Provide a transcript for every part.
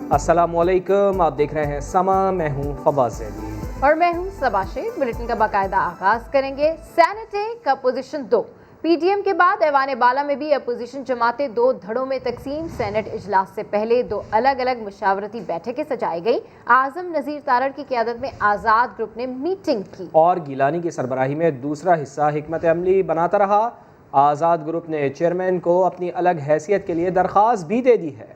अस्सलामुअलैकुम, आप देख रहे हैं समा, मैं हूं फवाज ज़ैदी और मैं हूं सबा शेख। बुलेटिन का बाकायदा आगाज करेंगे। सेनेट एक अपोजिशन 2। पीडीएम के बाद ऐवान बाला में भी अपोजिशन जमातें दो धड़ों में तकसीम। सेनेट इजलास से पहले दो अलग अलग मुशावरती बैठकें सजाई गई। आजम नज़ीर तारड़ की क़यादत में आज़ाद ग्रुप ने मीटिंग की और गिलानी की सरबराही में दूसरा हिस्सा हिकमत अमली बनाता रहा। आज़ाद ग्रुप ने चेयरमैन को अपनी अलग हैसियत के लिए दरख्वास्त भी दे दी है।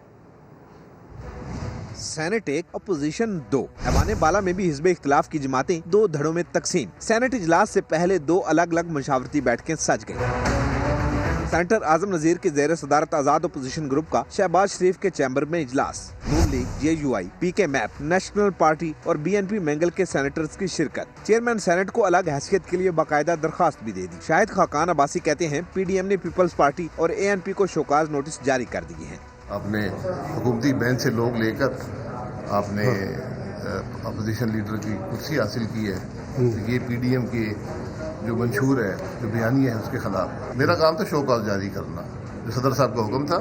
सेनेट एक अपोजिशन 2। ऐवान बाला में भी हिज़्ब इख्तिलाफ की जमातें दो धड़ों में तकसीम। सेनेट इजलास से पहले दो अलग अलग मशावरती बैठकें सज गई। सेनेटर आजम नज़ीर की ज़ेर सदारत आज़ाद अपोजिशन ग्रुप का शहबाज शरीफ के चैम्बर में इजलास। Noon league, JUI, PK MAP, national party और BNP मैंगल के सेनेटर्स की शिरकत। चेयरमैन सेनेट को अलग हैसियत के लिए बाकायदा दरख्वास्त भी दे दी। शाहिद खाकान अब्बासी कहते हैं PDM ने पीपल्स पार्टी और ANP को शोकाज नोटिस जारी कर दिए हैं। आपने हुकूमती बेंच से लोग लेकर आपने अपोजिशन लीडर की कुर्सी हासिल की है। ये PDM के जो मंशूर है, जो बयानिया है, उसके खिलाफ मेरा काम था शोकाज जारी करना। जो सदर साहब का हुक्म था,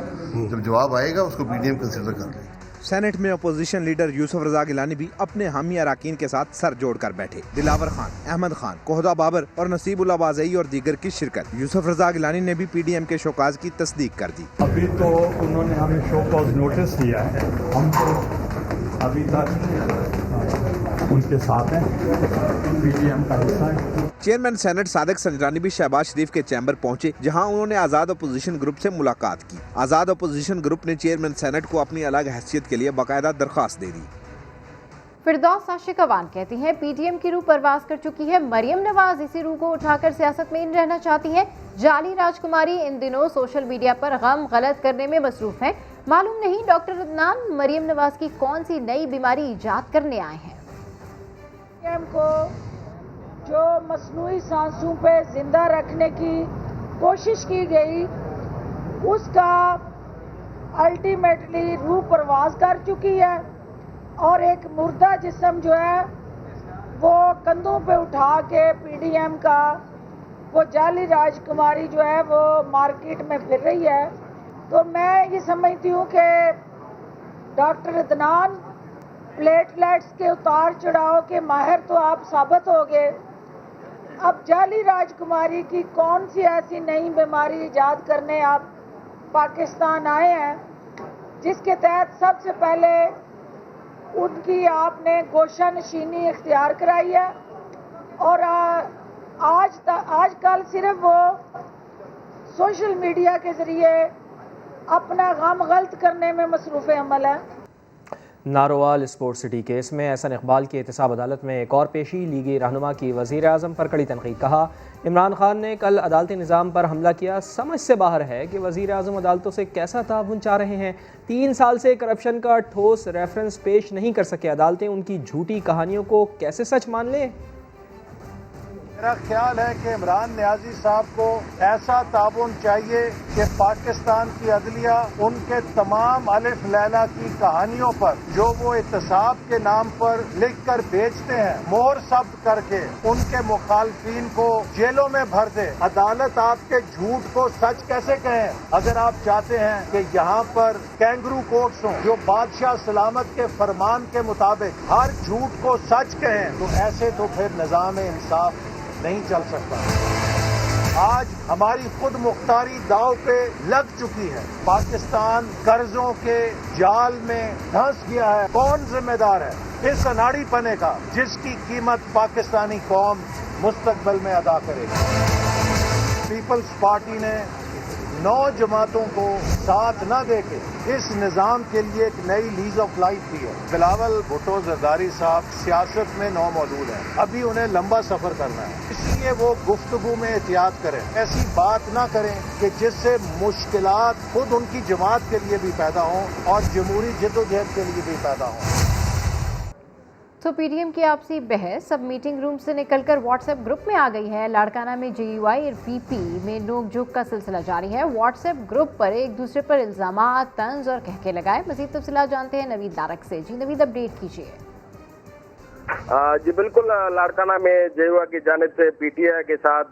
जब जवाब आएगा उसको PDM कंसिडर कर ले। सेनेट में अपोजिशन लीडर यूसुफ रजा गिलानी भी अपने हामी अराकीन के साथ सर जोड़कर बैठे। दिलावर खान, अहमद खान, कोहदा बाबर और नसीबुल्लाह बाज़ई और दीगर की शिरकत। यूसुफ रजा गिलानी ने भी PDM के शोकाज की तस्दीक कर दी। अभी तो उन्होंने हमें शोकाज नोटिस दिया है, हम तो अभी तक उनके साथ हैं, PDM का हिस्सा है। चेयरमैन सेनेट सादिक संजरानी भी शहबाज शरीफ के चैम्बर पहुंचे, जहां उन्होंने आज़ाद अपोजिशन ग्रुप से मुलाकात की। आज़ाद अपोजिशन ग्रुप ने चेयरमैन सेनेट को अपनी अलग हैसियत के लिए बाकायदा दरख्वास्त दे दी। फिरदौस आशिक अवान कहती हैं PDM की रूह परवास कर चुकी है। मरियम नवाज इसी रूह को उठाकर सियासत में इन रहना चाहती हैं। जाली राजकुमारी इन दिनों सोशल मीडिया पर गम गलत करने में मसरूफ हैं। मालूम नहीं डॉक्टर अदनान मरियम नवाज की कौन सी नई बीमारी इजाद करने आए हैं। को जो मसनूई सांसों पे जिंदा रखने की कोशिश की गई, उसका अल्टीमेटली रूह परवास कर चुकी है और एक मुर्दा जिस्म जो है वो कंधों पे उठा के PDM का वो जाली राजकुमारी जो है वो मार्केट में फिर रही है। तो मैं ये समझती हूँ कि डॉक्टर अदनान प्लेटलेट्स के उतार चढ़ाव के माहिर तो आप साबित हो गए। अब जाली राजकुमारी की कौन सी ऐसी नई बीमारी इजाद करने आप पाकिस्तान आए हैं, जिसके तहत सबसे पहले उनकी आपने गोशा नशीनी इख्तियार कराई है और आजकल सिर्फ वो सोशल मीडिया के ज़रिए अपना गम गलत करने में मसरूफ़ अमल है। नारोवाल स्पोर्ट्स सिटी केस में एहसन इकबाल की एहतसाब अदालत में एक और पेशी। लीगी रहनुमा की वज़ीर आज़म पर कड़ी तनकीद। कहा इमरान खान ने कल अदालती निज़ाम पर हमला किया। समझ से बाहर है कि वज़ीर आज़म अदालतों से कैसा ताउन चाह रहे हैं। 3 साल से करप्शन का ठोस रेफरेंस पेश नहीं कर सके। अदालतें उनकी झूठी कहानियों को कैसे सच मान लें। मेरा ख्याल है कि इमरान नियाजी साहब को ऐसा ताउन चाहिए कि पाकिस्तान की अदलिया उनके तमाम अलिफ लैला की कहानियों पर जो वो एहतसाब के नाम पर लिख कर बेचते हैं, मोहर जब्त करके उनके मुखालफिन को जेलों में भर दे। अदालत आपके झूठ को सच कैसे कहें। अगर आप चाहते हैं कि यहाँ पर कैंगरू कोर्ट्स हों जो बादशाह सलामत के फरमान के मुताबिक हर झूठ को सच कहें, तो ऐसे तो फिर निज़ाम इंसाफ नहीं चल सकता। आज हमारी खुद मुख्तारी दाव पे लग चुकी है। पाकिस्तान कर्जों के जाल में धंस गया है। कौन जिम्मेदार है इस अनाड़ी पने का, जिसकी कीमत पाकिस्तानी कौम मुस्तकबिल में अदा करेगी। पीपल्स पार्टी ने 9 जमातों को साथ न देके इस निज़ाम के लिए एक नई लीज ऑफ लाइफ दी है। बिलावल भुट्टो जरदारी साहब सियासत में नौ मौजूद हैं, अभी उन्हें लंबा सफर करना है, इसलिए वो गुफ्तगू में एहतियात करें। ऐसी बात ना करें कि जिससे मुश्किलात खुद उनकी जमात के लिए भी पैदा हों और जमहूरी जद्दोजहद के लिए भी पैदा हों। तो PDM की आपसी बहस अब मीटिंग रूम से निकलकर व्हाट्सएप ग्रुप में आ गई है। लाड़काना में JUI और PP में नोकझोंक का सिलसिला जारी है। व्हाट्सएप ग्रुप पर एक दूसरे पर इल्जामात, तंज और कहके लगाए। मजीद तफसीलात जानते हैं नवीद दारक से। जी नवीद, अपडेट कीजिए। जी बिल्कुल, लाड़काना में जेयुआ की जानिब से पीटीआई के साथ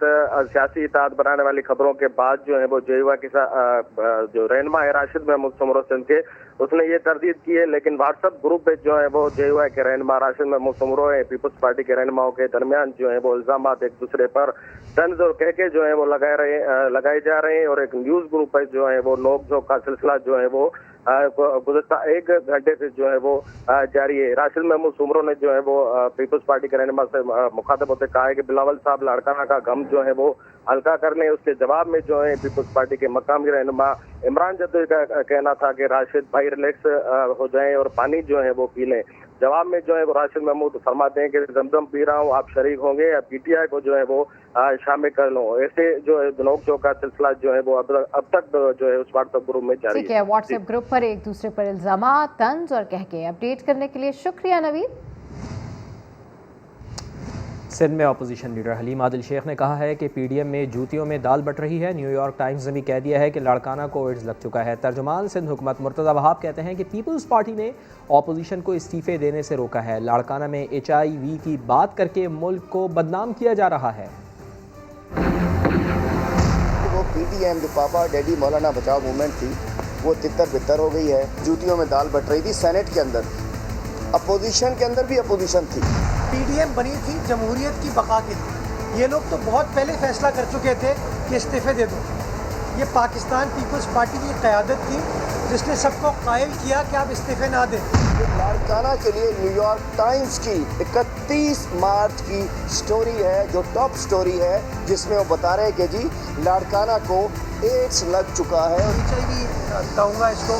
सियासी इत्तेहाद बनाने वाली खबरों के बाद जो है वो जेयुआ के साथ जो रहनुमा है राशिद महमूद सुमरो सिंध के, उसने ये तरदीद की है। लेकिन व्हाट्सएप ग्रुप में जो है वो जेयुआ के रहनुमा राशिद महमूद सुमरो है पीपल्स पार्टी के रहनुमाओं के दरमियान जो है वो इल्जाम एक दूसरे पर तंज और कहके जो है वो लगाए जा रहे हैं। और एक न्यूज ग्रुप है जो है वो नोक-झोंक का सिलसिला जो है वो गुज़श्ता एक घंटे से जो है वो जारी है। राशिद महमूद सुमरो ने जो है वो पीपल्स पार्टी के रहनुमा से मुखातिब होते कहा है कि बिलावल साहब लाड़काना का गम जो है वो हल्का कर लें। उसके जवाब में जो है पीपल्स पार्टी के मकामी रहनुमा इमरान जद्दोई का कहना था कि राशिद भाई रिलैक्स हो जाएं और पानी जो है वो पी लें। जवाब में जो है वो राशिद महमूद फरमाते हैं कि जमजम पी रहा हूँ, आप शरीक होंगे या पीटीआई को जो है वो शामिल कर लो। ऐसे जो है नोक-झोंक का सिलसिला जो है वो अब तक जो है उस व्हाट्सएप ग्रुप में जारी है। ठीक है, व्हाट्सएप ग्रुप पर एक दूसरे पर इल्जामात, तंज और कहके अपडेट करने के लिए शुक्रिया नवीद। सिंध में अपोजिशन लीडर हलीम आदिल शेख ने कहा है कि पीडीएम में जूतियों में दाल बट रही है। न्यूयॉर्क टाइम्स ने भी कह दिया है कि लाड़काना को एड्स लग चुका है। तर्जुमान सिंध हुकूमत मुर्तज़ा वहाब कहते हैं कि पीपल्स पार्टी ने अपोजिशन को इस्तीफे देने से रोका है। लाड़काना में HIV की बात करके मुल्क को बदनाम किया जा रहा है। वो पीडीएम जो पापा डैडी मौलाना बचाओ मूवमेंट थी वो तितर बितर हो गई है। जूतियों में दाल बट रही थी। सेनेट के अंदर अपोजिशन के अंदर भी अपोजिशन थी। पीडीएम बनी थी जमहूरियत की बका के लिए। ये लोग तो बहुत पहले फैसला कर चुके थे कि इस्तीफे दे दो। ये पाकिस्तान पीपल्स पार्टी की क़यादत थी जिसने सबको कायल किया कि आप इस्तीफे ना दें। लाड़काना के लिए न्यूयॉर्क टाइम्स की 31 मार्च की स्टोरी है जो टॉप स्टोरी है, जिसमें वो बता रहे हैं कि जी लाड़काना को एड्स लग चुका है। HIV कहूँगा इसको।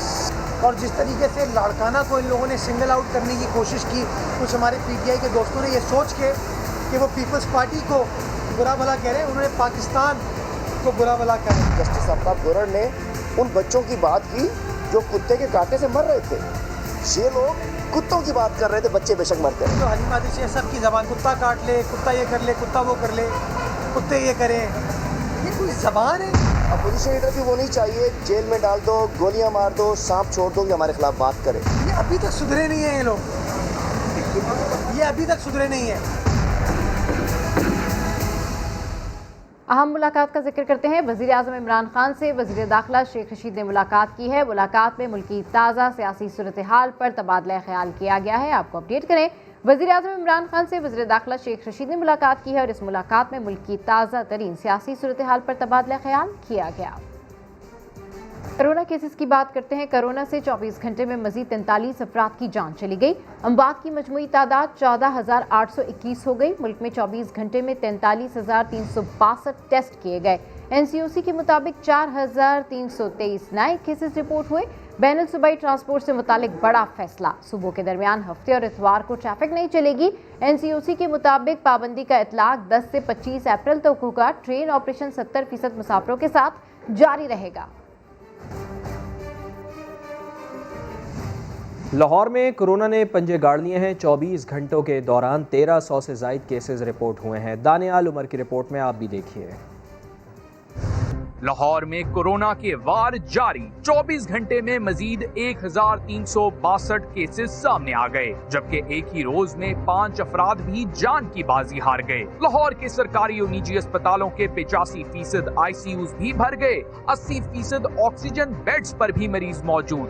और जिस तरीके से लाड़काना को इन लोगों ने सिंगल आउट करने की कोशिश की, कुछ हमारे पीटीआई के दोस्तों ने ये सोच के कि वो पीपल्स पार्टी को बुरा भला कह रहे हैं, उन्होंने पाकिस्तान को बुरा भला कह रहे हैं। जस्टिस आफ्ताब गोरड़ ने उन बच्चों की बात की जो कुत्ते के कांटे से मर रहे थे। ये लोग कुत्तों की बात कर रहे थे, बच्चे बेशक मरते हैं। तो हलीम आदिल शेख सब की ज़बान कुत्ता काट ले, कुत्ता ये कर ले, कुत्ता वो कर ले, कुत्ते ये करें, ये कोई ज़बान है? अपोजिशन लीडर भी वो नहीं चाहिए जेल में डाल दो, गोलियां मार दो, सांप छोड़ दो कि हमारे खिलाफ बात करे। ये अभी तक सुधरे नहीं है। ये लोग ये अभी तक सुधरे नहीं है। अहम मुलाकात का जिक्र करते हैं। वज़ीर आज़म इमरान खान से वज़ीर दाखिला शेख रशीद ने मुलाकात की है। मुलाकात में मुल्क की ताज़ा सियासी सूरत हाल पर तबादला ख्याल किया गया है। आपको अपडेट करें, वज़ीर आज़म इमरान खान से वज़ीर दाखिला शेख रशीद ने मुलाकात की है और इस मुलाकात में मुल्क की ताज़ा तरीन सियासी सूरत हाल पर तबादला ख्याल किया गया। कोरोना केसेस की बात करते हैं। कोरोना से 24 घंटे में मजीद 43 अफराद की जान चली गई। अमवात की मजमूई तादाद 14,821 हो गई। मुल्क में 24 घंटे में 43,362 टेस्ट किए गए। NCOC के मुताबिक 4,323 नए केसेस रिपोर्ट हुए। बैनुल सूबाई ट्रांसपोर्ट से मुतालिक बड़ा फैसला, सुबह के दरमियान हफ्ते और इतवार को ट्रैफिक नहीं चलेगी। NCOC के मुताबिक पाबंदी का इतलाक 10 से 25 अप्रैल तक होगा। ट्रेन ऑपरेशन 70% मुसाफिरों के साथ जारी रहेगा। लाहौर में कोरोना ने पंजे गाड़ लिए हैं। 24 घंटों के दौरान 1300 से ज़ायद केसेस रिपोर्ट हुए हैं। दानियाल उमर की रिपोर्ट में आप भी देखिए। लाहौर में कोरोना के वार जारी। 24 घंटे में मजीद 1362 केसेस सामने आ गए, जबकि एक ही रोज में 5 अफराद भी जान की बाजी हार गए। लाहौर के सरकारी और निजी अस्पतालों के 85% ICUs भी भर गए। 80% ऑक्सीजन बेड्स पर भी मरीज मौजूद।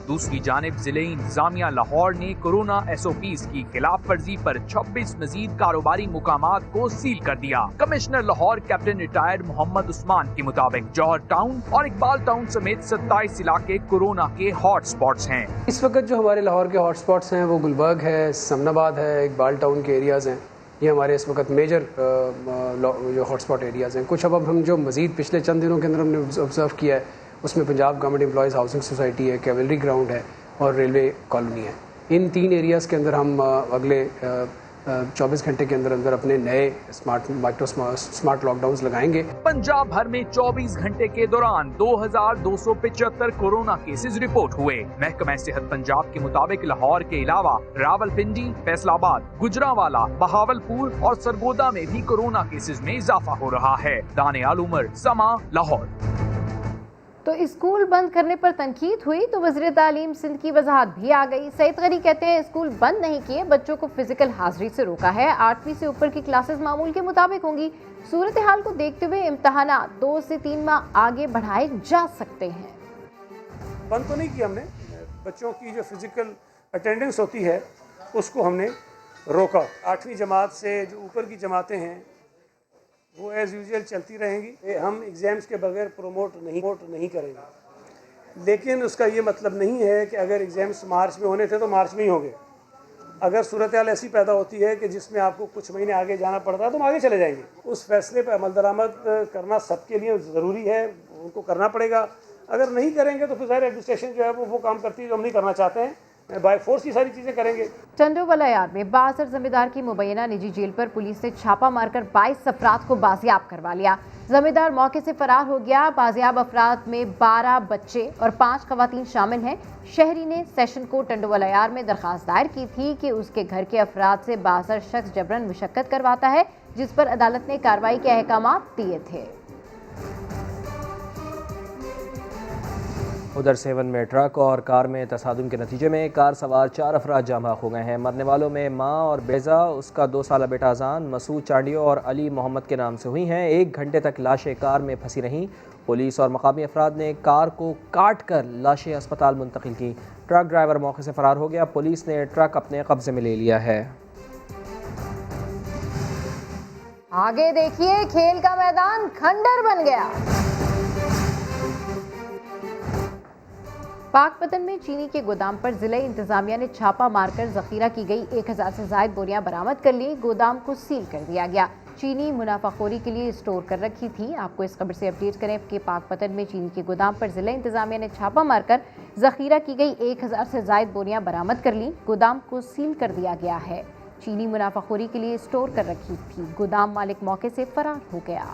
दूसरी जानिब जिले इंतजामिया लाहौर ने कोरोना SOPs की खिलाफ वर्जी पर 26 मजीद कारोबारी मुकामात को सील कर दिया। Commissioner Lahore captain retired Mohammad Usman के मुताबिक जौहर टाउन और इकबाल टाउन समेत 27 इलाके कोरोना के हॉट स्पॉट्स हैं। इस वक्त जो हमारे लाहौर के हॉट स्पॉट्स हैं वो गुलबर्ग है, समनाबाद है, इकबाल टाउन के एरियाज़ हैं। ये हमारे इस वक्त मेजर जो हॉट स्पॉट एरियाज़ हैं। कुछ अब हम जो मजीद पिछले चंद दिनों के अंदर हमने ऑब्जर्व किया है उसमें Punjab government employees housing society है, कैवलरी ग्राउंड है और रेलवे कॉलोनी है। इन 3 एरियाज़ के अंदर हम अगले 24 घंटे के अंदर अपने नए स्मार्ट लॉकडाउन्स लगाएंगे। पंजाब भर में 24 घंटे के दौरान 2275 कोरोना केसेस रिपोर्ट हुए। महकमा सेहत पंजाब के मुताबिक लाहौर के अलावा रावलपिंडी, फैसलाबाद, गुजरांवाला, बहावलपुर और सरगोदा में भी कोरोना केसेस में इजाफा हो रहा है। दानियाल उमर, समा, लाहौर। تو اسکول بند کرنے پر تنقید ہوئی تو وزیر تعلیم سندھ کی وضاحت بھی آ گئی۔ سعید غنی کہتے ہیں اسکول بند نہیں کیے، بچوں کو فزیکل حاضری سے روکا ہے۔ 8ویں سے اوپر کی کلاسز معمول کے مطابق ہوں گی۔ صورتحال کو دیکھتے ہوئے امتحانات 2 سے 3 ماہ آگے بڑھائے جا سکتے ہیں۔ بند تو نہیں کیا ہم نے، بچوں کی جو فزیکل اٹینڈنس ہوتی ہے اس کو ہم نے روکا۔ 8ویں جماعت سے جو اوپر کی جماعتیں ہیں وہ ایز یوزول چلتی رہیں گی۔ ہم ایگزامز کے بغیر پروموٹ نہیں کریں گے، لیکن اس کا یہ مطلب نہیں ہے کہ اگر ایگزامز مارچ میں ہونے تھے تو مارچ میں ہی ہوں گے۔ اگر صورتحال ایسی پیدا ہوتی ہے کہ جس میں آپ کو کچھ مہینے آگے جانا پڑتا ہے تو ہم آگے چلے جائیں گے۔ اس فیصلے پہ عمل درآمد کرنا سب کے لیے ضروری ہے، ان کو کرنا پڑے گا۔ اگر نہیں کریں گے تو پھر ظاہر ایڈمنسٹریشن جو ہے وہ کام کرتی ہے جو ہم نہیں کرنا چاہتے ہیں، بائی فورس یہ ساری چیزیں کریں گے۔ ٹنڈو ولیار میں بااثر ذمہ دار کی مبینہ نجی جیل پر پولیس نے چھاپا مار کر 22 افراد کو بازیاب کروا لیا۔ ذمہ دار موقع سے فرار ہو گیا۔ بازیاب افراد میں 12 بچے اور 5 خواتین شامل ہیں۔ شہری نے سیشن کو ٹنڈو ولیار میں درخواست دائر کی تھی کہ اس کے گھر کے افراد سے بااثر شخص جبرن مشقت کرواتا ہے، جس پر عدالت نے کارروائی کے احکامات دیے تھے۔ ادھر سیون میں ٹرک اور کار میں تصادم کے نتیجے میں کار سوار 4 افراد جاں بحق ہو گئے ہیں۔ مرنے والوں میں ماں اور بیزا، اس کا 2 سالہ بیٹا اذان، مسعود چانڈیو اور علی محمد کے نام سے ہوئی ہیں۔ 1 گھنٹے تک لاشیں کار میں پھنسی رہیں۔ پولیس اور مقامی افراد نے کار کو کاٹ کر لاشیں اسپتال منتقل کی۔ ٹرک ڈرائیور موقع سے فرار ہو گیا۔ پولیس نے ٹرک اپنے قبضے میں لے لیا ہے۔ آگے دیکھیے، کھیل کا میدان کھنڈر بن گیا۔ پاک پتن میں چینی کے گودام پر ضلع انتظامیہ نے چھاپا مار کر ذخیرہ کی گئی 1000 سے زائد بوریاں برآمد کر لی۔ گودام کو سیل کر دیا گیا۔ چینی منافع خوری کے لیے اسٹور کر رکھی تھی۔ آپ کو اس خبر سے اپڈیٹ کریں کہ پاک پتن میں چینی کے گودام پر ضلع انتظامیہ نے چھاپا مار کر ذخیرہ کی گئی 1000 سے زائد بوریاں برآمد کر لی۔ گودام کو سیل کر دیا گیا ہے۔ چینی منافع خوری کے لیے اسٹور کر رکھی تھی۔ گودام مالک موقع سے فرار ہو گیا۔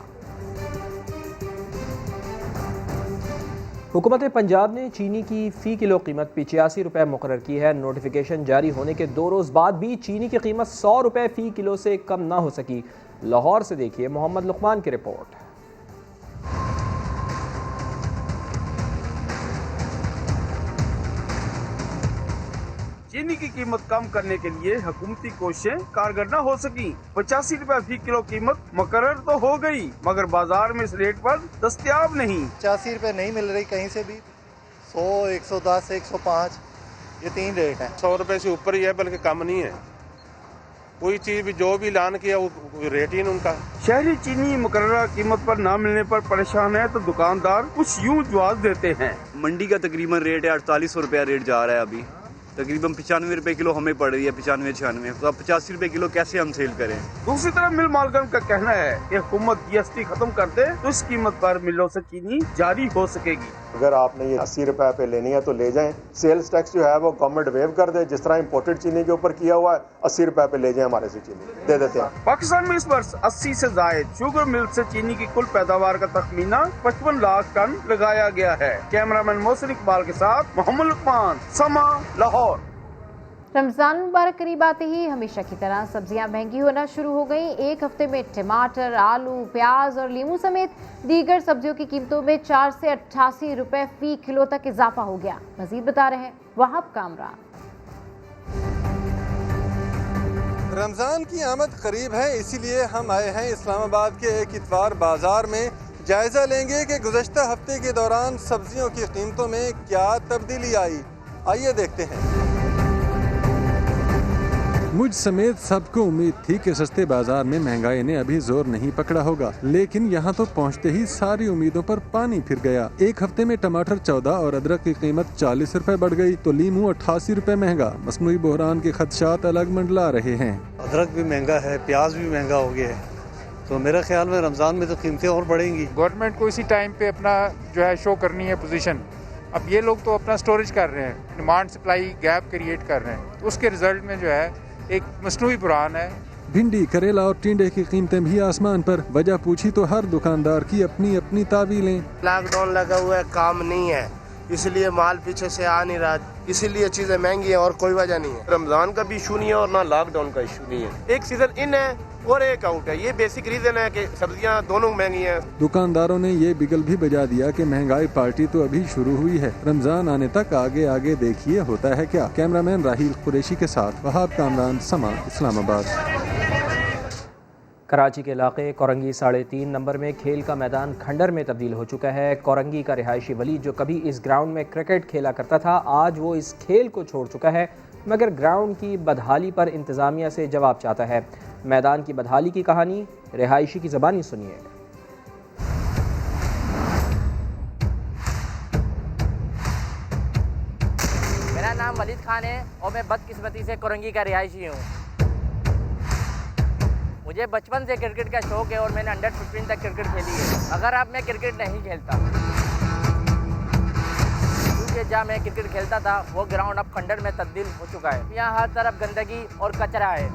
حکومت پنجاب نے چینی کی فی کلو قیمت 85 روپے مقرر کی ہے۔ نوٹیفیکیشن جاری ہونے کے 2 روز بعد بھی چینی کی قیمت 100 روپے فی کلو سے کم نہ ہو سکی۔ لاہور سے دیکھیے محمد لقمان کی رپورٹ۔ چینی کی قیمت کم کرنے کے لیے حکومتی کوششیں کارگر نہ ہو سکی۔ 85 روپے فی کلو قیمت مقرر تو ہو گئی مگر بازار میں اس ریٹ پر دستیاب نہیں۔ 85 روپے نہیں مل رہی کہیں سے بھی۔ 100، 110، 105 یہ 3 ریٹ ہیں۔ 100 روپے سے اوپر ہی ہے بلکہ کم نہیں ہے۔ کوئی چیز بھی جو بھی اعلان کیا وہ ریٹ ہی ان کا۔ شہری چینی مقررہ قیمت پر نہ ملنے پر پریشان ہے تو دکاندار کچھ یوں جواز دیتے ہیں۔ منڈی کا تقریباً ریٹ ہے 4800 روپیہ ریٹ جا رہا ہے ابھی، تقریباً 95 روپے کلو ہمیں پڑ رہی ہے، 95-96، تو اب 85 روپے کلو کیسے ہم سیل کریں؟ دوسری طرف مل مالکان کا کہنا ہے کہ حکومت GST ختم کر دے تو اس قیمت پر ملوں سے چینی جاری ہو سکے گی۔ اگر آپ نے یہ 80 روپے پہ لینی ہے تو لے جائیں۔ سیلز ٹیکس جو ہے وہ گورنمنٹ ویو کر دے، جس طرح امپورٹڈ چینی کے اوپر کیا ہوا ہے، 80 روپے پہ لے جائیں، ہمارے سے چینی دے دیتے ہیں۔ پاکستان میں اس برس 80 سے زائد شوگر مل سے چینی کی کل پیداوار کا تخمینہ 55 لاکھ ٹن لگایا گیا ہے۔ کیمرہ مین محسن اقبال کے ساتھ محمد لقمان، سما، لاہور۔ رمضان المبارک قریب آتے ہی ہمیشہ کی طرح سبزیاں مہنگی ہونا شروع ہو گئیں۔ ایک ہفتے میں ٹماٹر، آلو، پیاز اور لیموں سمیت دیگر سبزیوں کی قیمتوں میں 4 سے 88 روپے فی کلو تک اضافہ ہو گیا۔ مزید بتا رہے ہیں وہاب کامران۔ رمضان کی آمد قریب ہے، اسی لیے ہم آئے ہیں اسلام آباد کے ایک اتوار بازار میں۔ جائزہ لیں گے کہ گزشتہ ہفتے کے دوران سبزیوں کی قیمتوں میں کیا تبدیلی آئی۔ آئیے دیکھتے ہیں۔ مجھ سمیت سب کو امید تھی کہ سستے بازار میں مہنگائی نے ابھی زور نہیں پکڑا ہوگا، لیکن یہاں تو پہنچتے ہی ساری امیدوں پر پانی پھر گیا۔ ایک ہفتے میں ٹماٹر 14 اور ادرک کی قیمت 40 روپے بڑھ گئی تو لیموں 88 روپے مہنگا۔ مصنوعی بحران کے خدشات الگ منڈلا رہے ہیں۔ ادرک بھی مہنگا ہے، پیاز بھی مہنگا ہو گیا ہے، تو میرے خیال میں رمضان میں تو قیمتیں اور بڑھیں گی۔ گورنمنٹ کو اسی ٹائم پہ اپنا جو ہے شو کرنی ہے پوزیشن۔ اب یہ لوگ تو اپنا سٹوریج کر رہے ہیں، ڈیمانڈ سپلائی گیپ کریٹ کر رہے ہیں، اس کے رزلٹ میں جو ہے ایک مصنوعی بحران ہے۔ بھنڈی، کریلا اور ٹینڈے کی قیمتیں بھی آسمان پر۔ وجہ پوچھی تو ہر دکاندار کی اپنی اپنی تعویلیں۔ لاک ڈاؤن لگا ہوا ہے، کام نہیں ہے، اس لیے مال پیچھے سے آ نہیں رہا، اسی لیے چیزیں مہنگی ہیں اور کوئی وجہ نہیں ہے۔ رمضان کا بھی ایشو نہیں ہے اور نہ لاک ڈاؤن کا ایشو نہیں ہے، ایک سیزن ان ہے اور ایک آؤٹ ہے، یہ بیسک ریزن ہے کہ سبزیاں دونوں مہنگی ہیں۔ دکانداروں نے یہ بگل بھی بجا دیا کہ مہنگائی پارٹی تو ابھی شروع ہوئی ہے، رمضان آنے تک آگے آگے دیکھیے ہوتا ہے کیا۔ کیمرامین راہیل قریشی کے ساتھ وہاب کامران، سما، اسلام آباد۔ کراچی کے علاقے کورنگی 3.5 نمبر میں کھیل کا میدان کھنڈر میں تبدیل ہو چکا ہے۔ کورنگی کا رہائشی ولید جو کبھی اس گراؤنڈ میں کرکٹ کھیلا کرتا تھا، آج وہ اس کھیل کو چھوڑ چکا ہے، مگر گراؤنڈ کی بدحالی پر انتظامیہ سے جواب چاہتا ہے۔ میدان کی بدحالی کی کہانی رہائشی کی زبانی سنیے۔ میرا نام ولید خان ہے اور میں بدقسمتی سے کورنگی کا رہائشی ہوں۔ مجھے بچپن سے کرکٹ کا شوق ہے اور میں نے انڈر 15 تک کرکٹ کھیلی ہے، اگر اب میں کرکٹ نہیں کھیلتا کیونکہ جہاں میں کرکٹ کھیلتا تھا وہ گراؤنڈ اب کھنڈر میں تبدیل ہو چکا ہے۔ یہاں ہر طرف گندگی اور کچرا ہے۔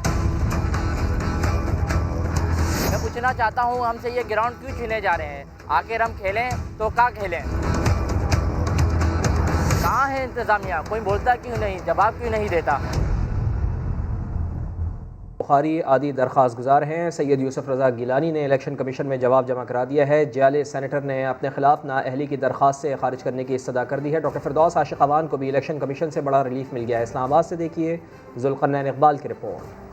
میں پوچھنا چاہتا ہوں ہم سے یہ گراؤنڈ کیوں چھینے جا رہے ہیں؟ آخر ہم کھیلیں تو کہاں کھیلیں؟ کہاں ہے انتظامیہ؟ کوئی بولتا کیوں نہیں، جواب کیوں نہیں دیتا؟ بخاری عادی درخواست گزار ہیں۔ سید یوسف رضا گیلانی نے الیکشن کمیشن میں جواب جمع کرا دیا ہے۔ جیالے سینیٹر نے اپنے خلاف نااہلی کی درخواست سے خارج کرنے کی استدعا کر دی ہے۔ ڈاکٹر فردوس عاشق اوان کو بھی الیکشن کمیشن سے بڑا ریلیف مل گیا ہے۔ اسلام آباد سے دیکھیے ذوالقرنین اقبال کی رپورٹ۔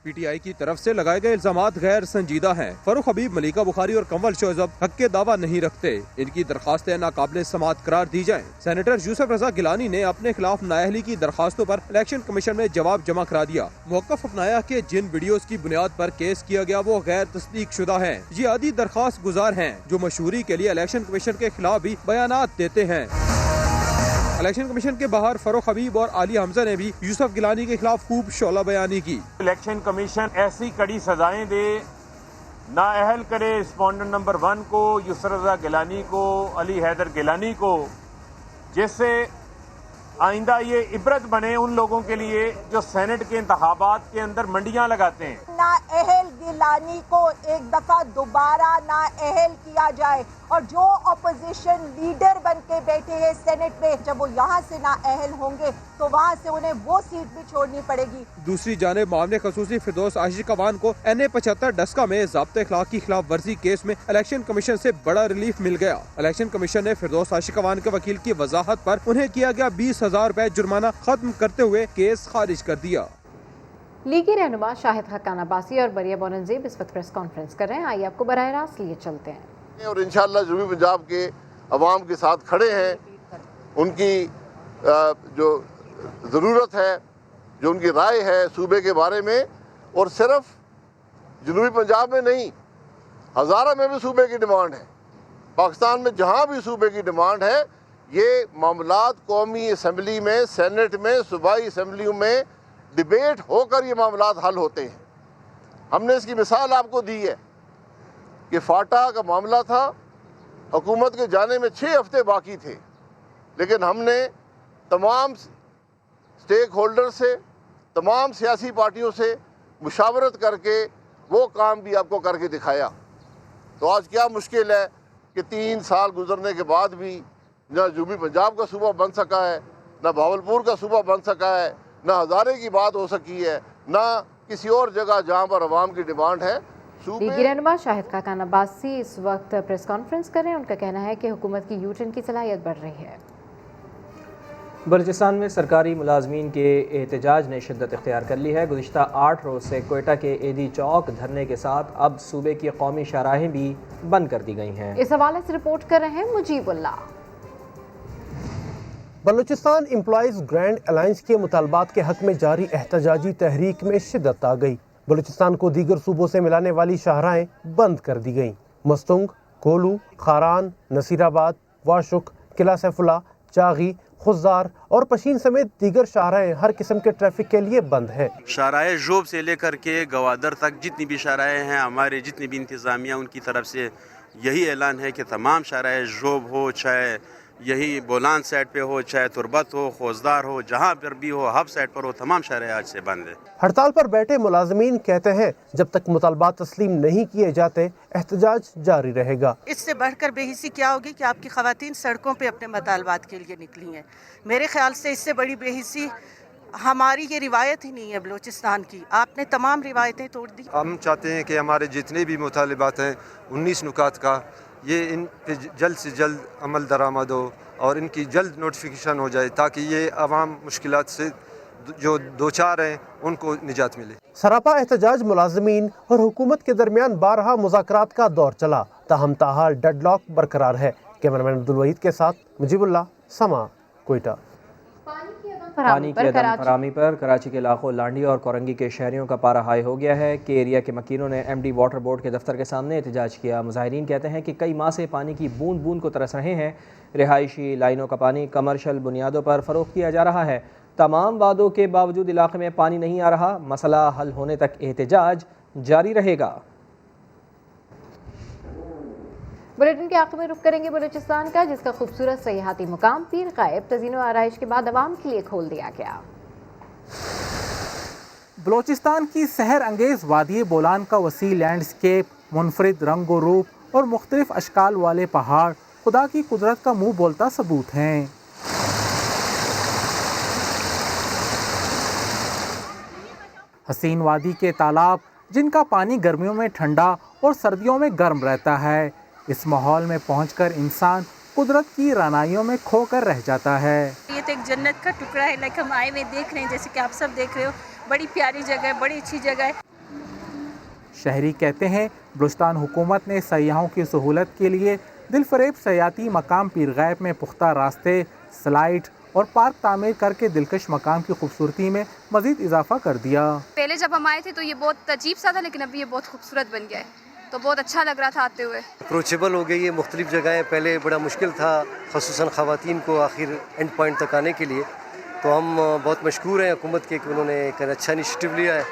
پی ٹی آئی کی طرف سے لگائے گئے الزامات غیر سنجیدہ ہیں۔ فاروق حبیب، ملیکہ بخاری اور کنول شعیب حق کے دعویٰ نہیں رکھتے، ان کی درخواستیں ناقابل سماعت قرار دی جائیں۔ سینیٹر یوسف رضا گیلانی نے اپنے خلاف نااہلی کی درخواستوں پر الیکشن کمیشن میں جواب جمع کرا دیا۔ موقف اپنایا کہ جن ویڈیوز کی بنیاد پر کیس کیا گیا وہ غیر تصدیق شدہ ہیں۔ یہ عادی درخواست گزار ہیں جو مشہوری کے لیے الیکشن کمیشن کے خلاف بھی بیانات دیتے ہیں۔ الیکشن کمیشن کے باہر فاروق حبیب اور علی حمزہ نے بھی یوسف گیلانی کے خلاف خوب شعلہ بیانی کی۔ الیکشن کمیشن ایسی کڑی سزائیں دے، نااہل کرے رسپونڈنٹ نمبر 1 کو، یوسف رضا گیلانی کو، علی حیدر گیلانی کو، جس سے آئندہ یہ عبرت بنے ان لوگوں کے لیے جو سینٹ کے انتخابات کے اندر منڈیاں لگاتے ہیں۔ نااہل گیلانی کو ایک دفعہ دوبارہ نااہل کیا جائے، اور جو اپوزیشن لیڈر بن کے بیٹھے ہیں سینٹ میں، جب وہ یہاں سے نااہل ہوں گے تو وہاں سے انہیں وہ سیٹ بھی چھوڑنی پڑے گی۔ دوسری جانب معاملے خصوصی فردوس عاشق اوان کو NA 75 ڈسکا میں ضابطۂ اخلاق کی خلاف ورزی کیس میں الیکشن کمیشن سے بڑا ریلیف مل گیا۔ الیکشن کمیشن نے فردوس عاشق اوان کے وکیل کی وضاحت پر انہیں کیا گیا 20,000 روپے جرمانہ ختم کرتے ہوئے کیس خارج کر دیا۔ لیگی رہنما شاہد خاقان عباسی اور بریہ بوننزیب اس وقت پریس کانفرنس کر رہے ہیں، آئیے آپ کو براہ راست لیے چلتے ہیں۔ اور انشاءاللہ جنوبی پنجاب کے عوام کے ساتھ کھڑے ہیں، ان کی جو ضرورت ہے، جو ان کی رائے ہے صوبے کے بارے میں، اور صرف جنوبی پنجاب میں نہیں، ہزارہ میں بھی صوبے کی ڈیمانڈ ہے، پاکستان میں جہاں بھی صوبے کی ڈیمانڈ ہے، یہ معاملات قومی اسمبلی میں، سینٹ میں، صوبائی اسمبلیوں میں ڈیبیٹ ہو کر یہ معاملات حل ہوتے ہیں۔ ہم نے اس کی مثال آپ کو دی ہے کہ فاٹا کا معاملہ تھا، حکومت کے جانے میں 6 ہفتے باقی تھے، لیکن ہم نے تمام سٹیک ہولڈر سے، تمام سیاسی پارٹیوں سے مشاورت کر کے وہ کام بھی آپ کو کر کے دکھایا۔ تو آج کیا مشکل ہے کہ 3 سال گزرنے کے بعد بھی نہ جنوبی پنجاب کا صوبہ بن سکا ہے، نہ بھاولپور کا صوبہ بن سکا ہے، نہ ہزارے کی بات ہو سکی ہے، نہ کسی اور جگہ جہاں پر عوام کی ڈیمانڈ ہے۔ لیگی رہنما شاہد خاقان عباسی اس وقت پریس کانفرنس کر رہے ہیں، ان کا کہنا ہے کہ حکومت کی یوٹرن کی صلاحیت بڑھ رہی ہے۔ بلوچستان میں سرکاری ملازمین کے احتجاج نے شدت اختیار کر لی ہے۔ گزشتہ 8 روز سے کوئٹہ کے ایدی چوک دھرنے کے ساتھ اب صوبے کی قومی شاہراہیں بھی بند کر دی گئی ہیں۔ اس حوالے سے رپورٹ کر رہے ہیں مجیب اللہ۔ بلوچستان امپلائیز گرینڈ الائنس کے مطالبات کے حق میں جاری احتجاجی تحریک میں شدت آ گئی۔ بلوچستان کو دیگر صوبوں سے ملانے والی شاہراہیں بند کر دی گئیں۔ مستنگ، کولو، خاران، نصیر آباد، واشک، قلعہ سیف اللہ، چاغی، خزار اور پشین سمیت دیگر شاہراہیں ہر قسم کے ٹریفک کے لیے بند ہیں۔ شاہراہ ژوب سے لے کر کے گوادر تک جتنی بھی شاہراہیں ہیں، ہمارے جتنی بھی انتظامیہ ان کی طرف سے یہی اعلان ہے کہ تمام شاہراہ ژوب ہو، چاہے यही बोलान साइड पे हो, चाहे तुरबत हो, खोजदार हो, जहाँ पर भी हो, हब साइड पर हो, तमाम शहरें आज से बंद है। हड़ताल पर बैठे मुलाजमीन कहते हैं जब तक मुतालबात तस्लीम नहीं किए जाते एहतजाज जारी रहेगा। इससे बढ़कर बेहिसी क्या होगी कि आपकी खवातीन सड़कों पे अपने मुतालबात के लिए निकली हैं। मेरे ख्याल से इससे बड़ी बेहिसी हमारी ये रिवायत ही नहीं है बलूचिस्तान की। आपने तमाम रिवायतें तोड़ दी। हम चाहते हैं कि हमारे जितने भी मुतालबात हैं 19 नुकात का, ये इन पे जल्द से जल्द अमल दरामद हो और इनकी जल्द नोटिफिकेशन हो जाए ताकि ये अवाम मुश्किलात से जो दो चार हैं उनको निजात मिले। सरापा एहतजाज मुलाजमीन और हुकूमत के दरमियान बारहा मुज़ाकरात का दौर चला, ताहम ताहाल डेडलॉक बरकरार है। कैमरामैन अब्दुल वहीद के साथ मुजीबुल्लाह, समा, कोयटा। पानी की अदम फराहमी पर कराची के इलाकों लांडी और कोरंगी के शहरियों का पारा हाई हो गया है कि एरिया के मकीनों ने MD वाटर बोर्ड के दफ्तर के सामने एहतजाज किया। मुजाहिरीन कहते हैं कि कई माह से पानी की बूंद बूंद को तरस रहे हैं। रिहायशी लाइनों का पानी कमर्शल बुनियादों पर फ़रोख्त किया जा रहा है। तमाम वादों के बावजूद इलाके में पानी नहीं आ रहा। मसला हल होने तक एहतजाज जारी रहेगा। बुलेटिन के आखिर में रुख करेंगे बलूचिस्तान का, जिसका खूबसूरत सयाहती मुकाम पीर गायब तज़ीन व आराइश के बाद आवाम के लिए खोल दिया गया। बलूचिस्तान की सहर अंगेज़ वादी बोलान का वसी लैंडस्केप, मुनफरिद रंग व रूप और मुख्तलिफ अशकाल वाले पहाड़ खुदा की कुदरत का मुँह बोलता सबूत हैं। हसीन वादी के तालाब, जिनका पानी गर्मियों में ठंडा और सर्दियों में गर्म रहता है, इस माहौल में पहुंचकर इंसान कुदरत की रानाइयों में खोकर रह जाता है। ये तो एक जन्नत का टुकड़ा है, लाइक हम आए हुए देख रहे हैं, जैसे कि आप सब देख रहे हो। बड़ी प्यारी जगह है, बड़ी अच्छी जगह है। शहरी कहते हैं बलूचिस्तान हुकूमत ने सयाहों की सहूलत के लिए दिलफरेब सयाती मकाम पीर गायब में पुख्ता रास्ते, स्लाइड और पार्क तामीर करके दिलकश मकाम की खूबसूरती में मजीद इजाफा कर दिया। पहले जब हम आए थे तो ये बहुत अजीब सा था, लेकिन अभी ये बहुत खूबसूरत बन गया है, तो बहुत अच्छा लग रहा था आते हुए। अप्रोचेबल हो गई है, मुख्तलिफ जगहें, पहले बड़ा मुश्किल था ख़ुसूसन ख़वातीन को आखिर एंड पॉइंट तक आने के लिए। तो हम बहुत मशकूर हैं हुकूमत के कि उन्होंने एक अच्छा इनिशिएटिव लिया है।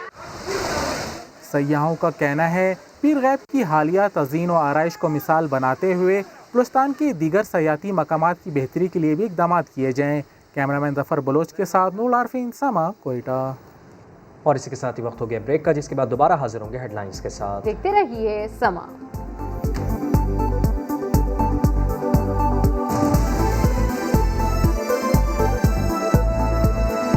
सयाहों का कहना है पीर गैब की हालिया तज़ीन व आराइश को मिसाल बनाते हुए बलूचिस्तान के दीगर सयाती मकामात की बेहतरी के लिए भी इक़दाम किए जाएँ। कैमरामैन ज़फ़र बलोच के साथ नूर आरफीन, समा, कोयटा। और इसी के साथ ही वक्त हो गया ब्रेक का, जिसके बाद दोबारा हाजिर होंगे हेडलाइंस के साथ। देखते रहिए समा।